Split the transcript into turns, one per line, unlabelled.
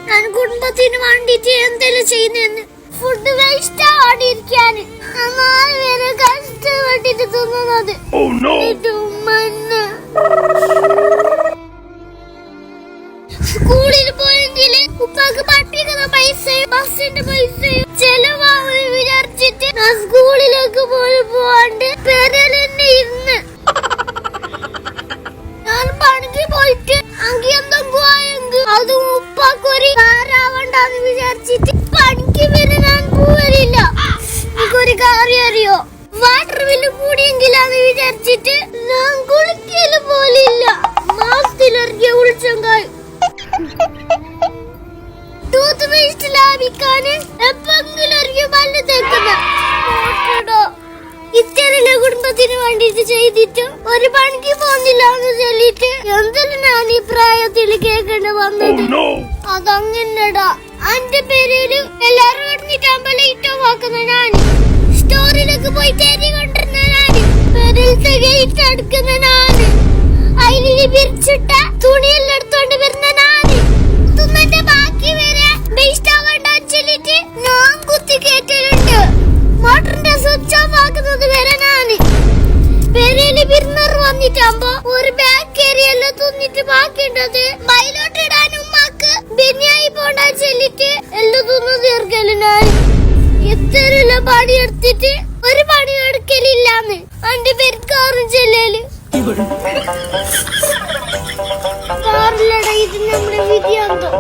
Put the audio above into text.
ഞാൻ കുടുംബത്തിന് വേണ്ടിട്ട് എന്തെങ്കിലും ചെയ്യുന്നെന്ന് ഫുഡ് വേസ്റ്റ് ആടിയിരിക്കാന് വരെ കഷ്ടപ്പെട്ടിട്ട് തിന്നുന്നത്. സ്കൂളിൽ പോയെങ്കിൽ ഉപ്പാക്ക് പഠിപ്പിക്കുന്ന പൈസയും ബസ്സിന്റെ പൈസയും ചെലവാകുമെന്ന് വിചാരിച്ചിട്ട് ഞാൻ സ്കൂളിലേക്ക് പോലും പോവാണ്ട് പെരയിൽ തന്നെ ഇരുന്ന് ഞാൻ പണിക്ക് പോയിട്ട് അങ്കിയെന്തെങ്കിലും അത് ഉപ്പാക്കൊരു കാരാവണ്ടെന്ന് വിചാരിച്ചിട്ട് പണിക്ക് വരെ ഞാൻ പോവലില്ല. എനിക്കൊരു കാര്യം അറിയോ, വാട്ടർ ബില്ല് കൂടിയെങ്കിലാന്ന് വിചാരിച്ചിട്ട് ഞാൻ കുളിക്കല് പോലില്ല. മാസത്തിലിറങ്ങിയ ഉൾച്ചങ്കായി ടൂത്ത് പേസ്റ്റ് ലാഭിക്കാന് എപ്പെങ്കിലും ഇറങ്ങിയ പല്ല് തേക്കുന്ന ഇത്തരം കുടുംബത്തിന് വേണ്ടിട്ട് ചെയ്തിട്ട് ഒരു പണിക്ക് പോകുന്നില്ല എന്ന് ചൊല്ലിട്ട് എന്തെങ്കിലും ഞാൻ ഈ പ്രായത്തിൽ കേൾക്കേണ്ടി വന്നത്. അതങ്ങനെടാ എന്റെ പേരില് എല്ലാരും ഇറങ്ങിട്ടാകുമ്പോ ലൈറ്റ് ഓഫ് ആക്കുന്ന ഞാൻ, സ്റ്റോറിലേക്ക് പോയി തേരി കൊണ്ടിരുന്ന ഞാൻ, പേരിലത്തെ ഗേറ്റ് അടുക്കുന്ന ഞാന്, അതിൽ പിരിച്ചിട്ട തുണിയെല്ലാം എടുത്തോണ്ട് വരുന്ന ഞാന്, തുന്നന്റെ ബാക്കി വരെ വേസ്റ്റ് ആവണ്ട ചൊല്ലിട്ട് ഞാൻ കുത്തി കേട്ടിട്ടുണ്ട്. മോട്ടറിന്റെ സ്വിച്ച് ഓഫ് ആക്കുന്നത് വരെ ഞാന് പെരയില് പിരിന്നർ വന്നിട്ടാകുമ്പോ ഒരു ബാക്ക് ഏരിയല്ലോ തുന്നിട്ട് ബാക്കിയുണ്ടത് ബൈലോട്ട് ഇടാൻ ഉമ്മാക്ക് ബിരിയാണി പോണ്ട ചൊല്ലിട്ട് എല്ലാം തുന്നു തീർക്കല് ഞാൻ. എത്ര പണിയെടുത്തിട്ട് ഒരു പണി എടുക്കലില്ലാന്ന് എന്റെ പെരുക്കാറും ചെല്ലല്. കാറിലട ഇത് നമ്മുടെ വിധിയാന്തോ.